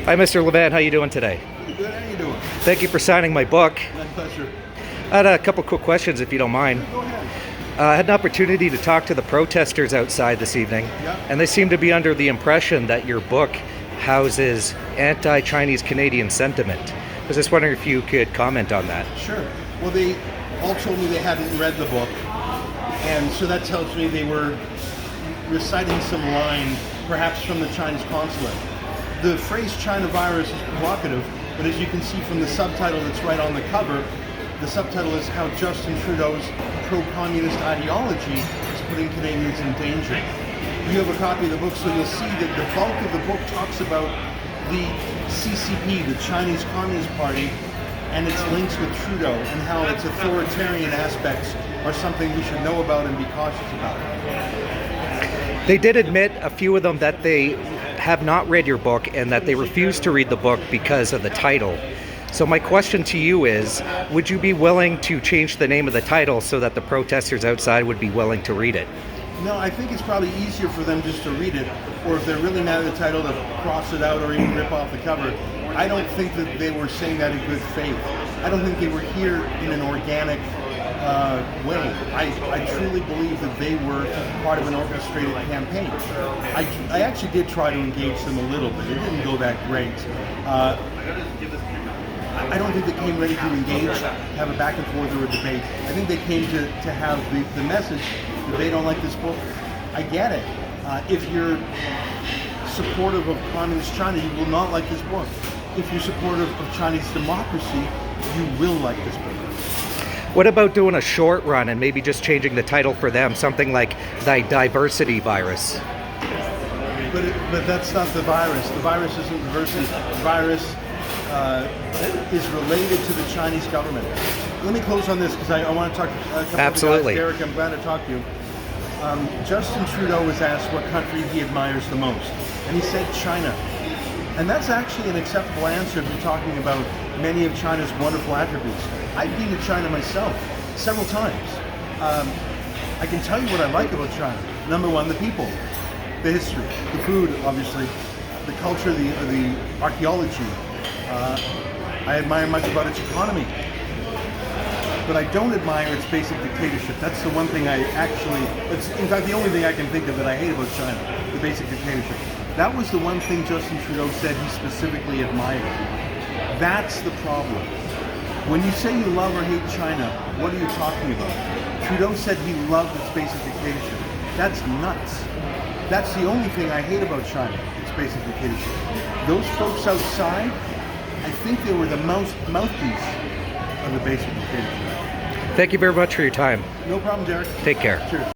Hi, Mr. Levant. How you doing today? Pretty good. How you doing? Thank you for signing my book. My pleasure. I had a couple quick questions, if you don't mind. Go ahead. I had an opportunity to talk to the protesters outside this evening, and they seem to be under the impression that your book houses anti-Chinese Canadian sentiment. I was just wondering if you could comment on that. Sure. Well, they all told me they hadn't read the book, and so that tells me they were reciting some line, perhaps from the Chinese consulate. The phrase China virus is provocative, but as you can see from the subtitle that's right on the cover, the subtitle is how Justin Trudeau's pro-communist ideology is putting Canadians in danger. You have a copy of the book, so you'll see that the bulk of the book talks about the CCP, the Chinese Communist Party, and its links with Trudeau, and how its authoritarian aspects are something we should know about and be cautious about. They did admit, a few of them, that they have not read your book and that they refuse to read the book because of the title. So my question to you is, would you be willing to change the name of the title so that the protesters outside would be willing to read it? No, I think it's probably easier for them just to read it, or if they're really mad at the title, to cross it out or even rip off the cover. I don't think that they were saying that in good faith. I don't think they were here in an organic way. I truly believe that they were part of an orchestrated campaign. I actually did try to engage them a little bit. It didn't go that great. I don't think they came ready to engage, have a back and forth or a debate. I think they came to have the message that they don't like this book. I get it. If you're supportive of communist China, you will not like this book. If you're supportive of Chinese democracy, you will like this book. What about doing a short run and maybe just changing the title for them, something like the diversity virus? But that's not the virus. The virus isn't diversity. The virus is related to the Chinese government. Let me close on this because I want to talk to a couple Absolutely. of guys. Derek, I'm glad to talk to you. Justin Trudeau was asked what country he admires the most, and he said China. And that's actually an acceptable answer if you're talking about many of China's wonderful attributes. I've been to China myself several times. I can tell you what I like about China. Number one, the people, the history, the food, obviously, the culture, the archaeology. I admire much about its economy. But I don't admire its basic dictatorship. That's the one thing it's in fact the only thing I can think of that I hate about China, the basic dictatorship. That was the one thing Justin Trudeau said he specifically admired. That's the problem. When you say you love or hate China, what are you talking about? Trudeau said he loved its basic dictatorship. That's nuts. That's the only thing I hate about China, its basic dictatorship. Those folks outside, I think they were the mouthpiece of the basic dictatorship. Thank you very much for your time. No problem, Derek. Take care. Cheers.